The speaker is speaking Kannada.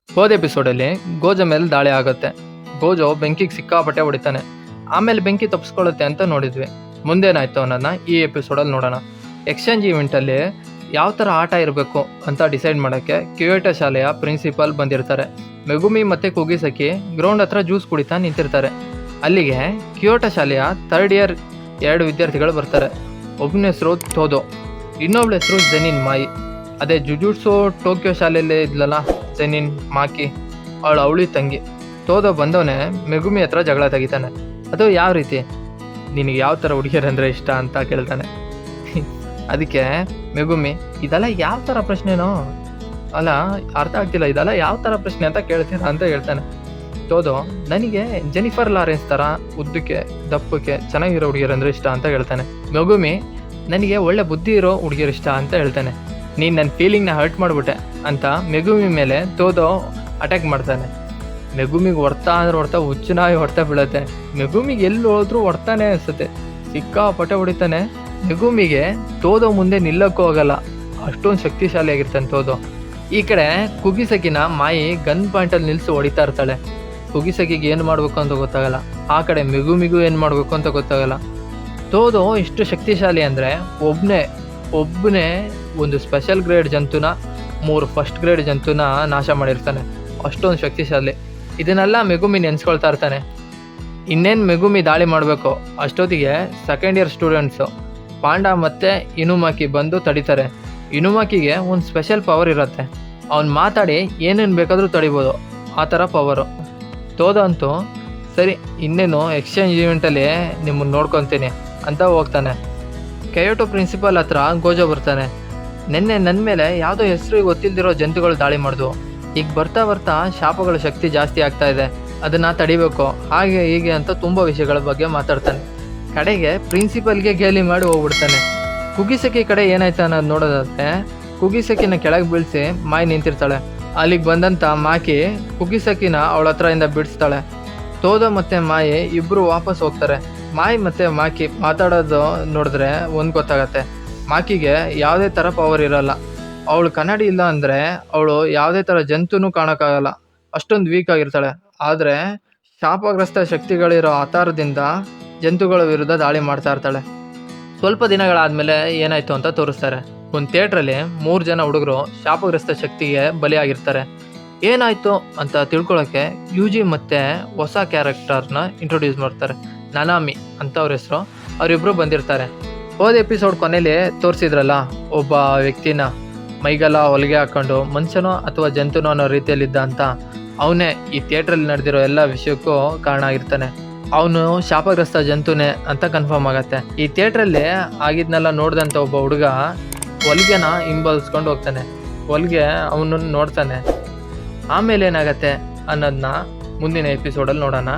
ಹೋದ ಎಪಿಸೋಡಲ್ಲಿ ಗೋಜೋ ಮೇಲೆ ದಾಳಿ ಆಗುತ್ತೆ. ಗೋಜೋ ಬೆಂಕಿಗೆ ಸಿಕ್ಕಾಪಟ್ಟೆ ಹೊಡಿತಾನೆ. ಆಮೇಲೆ ಬೆಂಕಿ ತಪ್ಪಿಸ್ಕೊಳ್ಳುತ್ತೆ ಅಂತ ನೋಡಿದ್ವಿ. ಮುಂದೇನಾಯ್ತು ಅನ್ನೋದನ್ನ ಈ ಎಪಿಸೋಡಲ್ಲಿ ನೋಡೋಣ. ಎಕ್ಸ್ಚೇಂಜ್ ಈವೆಂಟಲ್ಲಿ ಯಾವ ಥರ ಆಟ ಇರಬೇಕು ಅಂತ ಡಿಸೈಡ್ ಮಾಡೋಕ್ಕೆ ಕ್ಯೂಯೇಟೋ ಶಾಲೆಯ ಪ್ರಿನ್ಸಿಪಾಲ್ ಬಂದಿರ್ತಾರೆ. ಮೆಗುಮಿ ಮತ್ತು ಕುಗಿಸಕಿ ಗ್ರೌಂಡ್ ಹತ್ರ ಜ್ಯೂಸ್ ಕುಡಿತಾ ನಿಂತಿರ್ತಾರೆ. ಅಲ್ಲಿಗೆ ಕ್ಯೂಯೇಟೋ ಶಾಲೆಯ 3rd ಇಯರ್ 2 ವಿದ್ಯಾರ್ಥಿಗಳು ಬರ್ತಾರೆ. ಒಬ್ಬನ ಹೆಸರು ತೋದೋ, ಇನ್ನೊಬ್ಳ ಹೆಸರು ಜೆನಿನ್ ಮಾಯಿ. ಅದೇ ಜುಜುಟ್ಸು ಟೋಕಿಯೋ ಶಾಲೆಯಲ್ಲೇ ಇದ್ಲಲ್ಲ ಜೆನಿನ್ ಮಾಕಿ, ಅವಳಿ ತಂಗಿ. ತೋದೋ ಬಂದವನೇ ಮೆಗುಮಿ ಹತ್ರ ಜಗಳ ತೆಗಿತಾನೆ. ಅದು ಯಾವ ರೀತಿ, ನಿನಗೆ ಯಾವ ಥರ ಹುಡುಗಿಯರಂದರೆ ಇಷ್ಟ ಅಂತ ಕೇಳ್ತಾನೆ. ಅದಕ್ಕೆ ಮೆಗುಮಿ, ಇದೆಲ್ಲ ಯಾವ ಥರ ಪ್ರಶ್ನೆನೋ, ಅಲ್ಲ ಅರ್ಥ ಆಗ್ತಿಲ್ಲ, ಇದೆಲ್ಲ ಯಾವ ಥರ ಪ್ರಶ್ನೆ ಅಂತ ಕೇಳ್ತೀರಾ ಅಂತ ಹೇಳ್ತಾನೆ. ತೋದೋ, ನನಗೆ ಜೆನಿಫರ್ ಲಾರೆನ್ಸ್ ಥರ ಉದ್ದಕ್ಕೆ ದಪ್ಪಕ್ಕೆ ಚೆನ್ನಾಗಿರೋ ಹುಡುಗಿಯರಂದ್ರೆ ಇಷ್ಟ ಅಂತ ಹೇಳ್ತಾನೆ. ಮೆಗುಮಿ, ನನಗೆ ಒಳ್ಳೆ ಬುದ್ಧಿ ಇರೋ ಹುಡುಗಿಯರು ಇಷ್ಟ ಅಂತ ಹೇಳ್ತಾನೆ. ನೀನು ನನ್ನ ಫೀಲಿಂಗ್ನ ಹರ್ಟ್ ಮಾಡಿಬಿಟ್ಟೆ ಅಂತ ಮೆಗುಮಿ ಮೇಲೆ ತೋದೋ ಅಟ್ಯಾಕ್ ಮಾಡ್ತಾನೆ. ಮೆಗುಮಿಗೆ ಹೊಡ್ತಾ ಅಂದ್ರೆ ಹೊಡ್ತಾ ಹುಚ್ಚನಾಗಿ ಹೊಡ್ತಾ ಬೀಳುತ್ತೆ. ಮೆಗುಮಿಗೆ ಎಲ್ಲಿ ಹೋದ್ರೂ ಹೊಡ್ತಾನೆ ಅನಿಸುತ್ತೆ. ಸಿಕ್ಕಾಪಟ್ಟೆ ಹೊಡಿತಾನೆ. ಮೆಗುಮಿಗೆ ತೋದೋ ಮುಂದೆ ನಿಲ್ಲಕ್ಕೂ ಹೋಗಲ್ಲ, ಅಷ್ಟೊಂದು ಶಕ್ತಿಶಾಲಿಯಾಗಿರ್ತಾನೆ ತೋದೋ. ಈ ಕಡೆ ಕುಗಿಸಕಿನ ಮಾಯಿ ಗನ್ ಪಾಯಿಂಟಲ್ಲಿ ನಿಲ್ಲಿಸಿ ಹೊಡಿತಾ ಇರ್ತಾಳೆ. ಕುಗಿಸಕಿಗೆ ಏನು ಮಾಡಬೇಕು ಅಂತ ಗೊತ್ತಾಗಲ್ಲ. ಆ ಕಡೆ ಮೆಗುಮಿಗೂ ಏನು ಮಾಡಬೇಕು ಅಂತ ಗೊತ್ತಾಗಲ್ಲ. ತೋದೋ ಎಷ್ಟು ಶಕ್ತಿಶಾಲಿ ಅಂದರೆ ಒಬ್ಬನೇ ಒಂದು ಸ್ಪೆಷಲ್ ಗ್ರೇಡ್ ಜಂತುನ 3 ಫಸ್ಟ್ ಗ್ರೇಡ್ ಜಂತುನ ನಾಶ ಮಾಡಿರ್ತಾನೆ. ಅಷ್ಟೊಂದು ಶಕ್ತಿಶಾಲಿ. ಇದನ್ನೆಲ್ಲ ಮೆಗುಮಿ ನೆನೆಸ್ಕೊಳ್ತಾ ಇರ್ತಾನೆ. ಇನ್ನೇನು ಮೆಗುಮಿ ದಾಳಿ ಮಾಡಬೇಕು ಅಷ್ಟೊತ್ತಿಗೆ 2nd ಇಯರ್ ಸ್ಟೂಡೆಂಟ್ಸು ಪಾಂಡಾ ಮತ್ತು ಇನುಮಾಕಿ ಬಂದು ತಡಿತಾರೆ. ಇನುಮಾಕಿಗೆ ಒಂದು ಸ್ಪೆಷಲ್ ಪವರ್ ಇರುತ್ತೆ. ಅವ್ನು ಮಾತಾಡಿ ಏನೇನು ಬೇಕಾದರೂ ತಡಿಬೋದು, ಆ ಥರ ಪವರು. ತೋದೋ ಅಂತೂ ಸರಿ ಇನ್ನೇನು ಎಕ್ಸ್ಚೇಂಜ್ ಈವೆಂಟಲ್ಲಿ ನಿಮ್ಮನ್ನು ನೋಡ್ಕೊತೀನಿ ಅಂತ ಹೋಗ್ತಾನೆ. ಕ್ಯೂಯೇಟೋ ಪ್ರಿನ್ಸಿಪಾಲ್ ಹತ್ರ ಗೋಜೋ ಬರ್ತಾನೆ. ನೆನ್ನೆ ನನ್ನ ಮೇಲೆ ಯಾವುದೋ ಹೆಸರು ಗೊತ್ತಿಲ್ದಿರೋ ಜಂತುಗಳು ದಾಳಿ ಮಾಡಿದ್ವು. ಈಗ ಬರ್ತಾ ಬರ್ತಾ ಶಾಪಗಳ ಶಕ್ತಿ ಜಾಸ್ತಿ ಆಗ್ತಾ ಇದೆ, ಅದನ್ನು ತಡಿಬೇಕು, ಹಾಗೆ ಹೀಗೆ ಅಂತ ತುಂಬ ವಿಷಯಗಳ ಬಗ್ಗೆ ಮಾತಾಡ್ತಾನೆ. ಕಡೆಗೆ ಪ್ರಿನ್ಸಿಪಲ್ಗೆ ಗೇಲಿ ಮಾಡಿ ಹೋಗ್ಬಿಡ್ತಾನೆ. ಕುಗಿಸಕಿ ಕಡೆ ಏನಾಯ್ತು ಅನ್ನೋದು ನೋಡೋದಾದ್ರೆ ಕುಗಿಸಕಿನ ಕೆಳಗೆ ಬೀಳಿಸಿ ಮಾಯಿ ನಿಂತಿರ್ತಾಳೆ. ಅಲ್ಲಿಗೆ ಬಂದಂಥ ಮಾಕಿ ಕುಗಿಸಕಿನ ಅವಳ ಹತ್ರದಿಂದ ಬಿಡಿಸ್ತಾಳೆ. ತೋದೋ ಮತ್ತು ಮಾಯಿ ಇಬ್ಬರು ವಾಪಸ್ ಹೋಗ್ತಾರೆ. ಮಾಯಿ ಮತ್ತು ಮಾಕಿ ಮಾತಾಡೋದು ನೋಡಿದ್ರೆ ಒಂದು ಗೊತ್ತಾಗತ್ತೆ, ಮಾಕಿಗೆ ಯಾವುದೇ ಥರ ಪವರ್ ಇರೋಲ್ಲ. ಅವಳು ಕನ್ನಡಿ ಇಲ್ಲ ಅಂದರೆ ಅವಳು ಯಾವುದೇ ಥರ ಜಂತುನೂ ಕಾಣೋಕ್ಕಾಗಲ್ಲ, ಅಷ್ಟೊಂದು ವೀಕ್ ಆಗಿರ್ತಾಳೆ. ಆದರೆ ಶಾಪಗ್ರಸ್ತ ಶಕ್ತಿಗಳಿರೋ ಆಧಾರದಿಂದ ಜಂತುಗಳ ವಿರುದ್ಧ ದಾಳಿ ಮಾಡ್ತಾ ಇರ್ತಾಳೆ. ಸ್ವಲ್ಪ ದಿನಗಳಾದಮೇಲೆ ಏನಾಯಿತು ಅಂತ ತೋರಿಸ್ತಾರೆ. ಒಂದು ಥಿಯೇಟ್ರಲ್ಲಿ 3 ಜನ ಹುಡುಗರು ಶಾಪಗ್ರಸ್ತ ಶಕ್ತಿಗೆ ಬಲಿಯಾಗಿರ್ತಾರೆ. ಏನಾಯಿತು ಅಂತ ತಿಳ್ಕೊಳ್ಳೋಕ್ಕೆ ಯುಜಿ ಮತ್ತು ಹೊಸ ಕ್ಯಾರೆಕ್ಟರ್ನ ಇಂಟ್ರೊಡ್ಯೂಸ್ ಮಾಡ್ತಾರೆ. ನನಾಮಿ ಅಂತ ಅವ್ರ ಹೆಸರು. ಅವರಿಬ್ಬರು ಬಂದಿರ್ತಾರೆ. ಹೋದ ಎಪಿಸೋಡ್ ಕೊನೆಯಲ್ಲಿ ತೋರಿಸಿದ್ರಲ್ಲ, ಒಬ್ಬ ವ್ಯಕ್ತಿನ ಮೈಗೆಲ್ಲ ಹೊಲಿಗೆ ಹಾಕ್ಕೊಂಡು ಮನುಷ್ಯನೋ ಅಥವಾ ಜಂತುನೋ ಅನ್ನೋ ರೀತಿಯಲ್ಲಿದ್ದ ಅಂತ, ಅವನೇ ಈ ಥಿಯೇಟ್ರಲ್ಲಿ ನಡೆದಿರೋ ಎಲ್ಲ ವಿಷಯಕ್ಕೂ ಕಾರಣ ಆಗಿರ್ತಾನೆ. ಅವನು ಶಾಪಗ್ರಸ್ತ ಜಂತುನೇ ಅಂತ ಕನ್ಫರ್ಮ್ ಆಗತ್ತೆ. ಈ ಥಿಯೇಟ್ರಲ್ಲಿ ಆಗಿದ್ನೆಲ್ಲ ನೋಡಿದಂಥ ಒಬ್ಬ ಹುಡುಗ ಹೊಲಿಗೆನ ಹಿಂಬಾಲಿಸ್ಕೊಂಡು ಹೋಗ್ತಾನೆ. ಹೊಲಿಗೆ ಅವನನ್ನು ನೋಡ್ತಾನೆ. ಆಮೇಲೆ ಏನಾಗತ್ತೆ ಅನ್ನೋದನ್ನ ಮುಂದಿನ ಎಪಿಸೋಡಲ್ಲಿ ನೋಡೋಣ.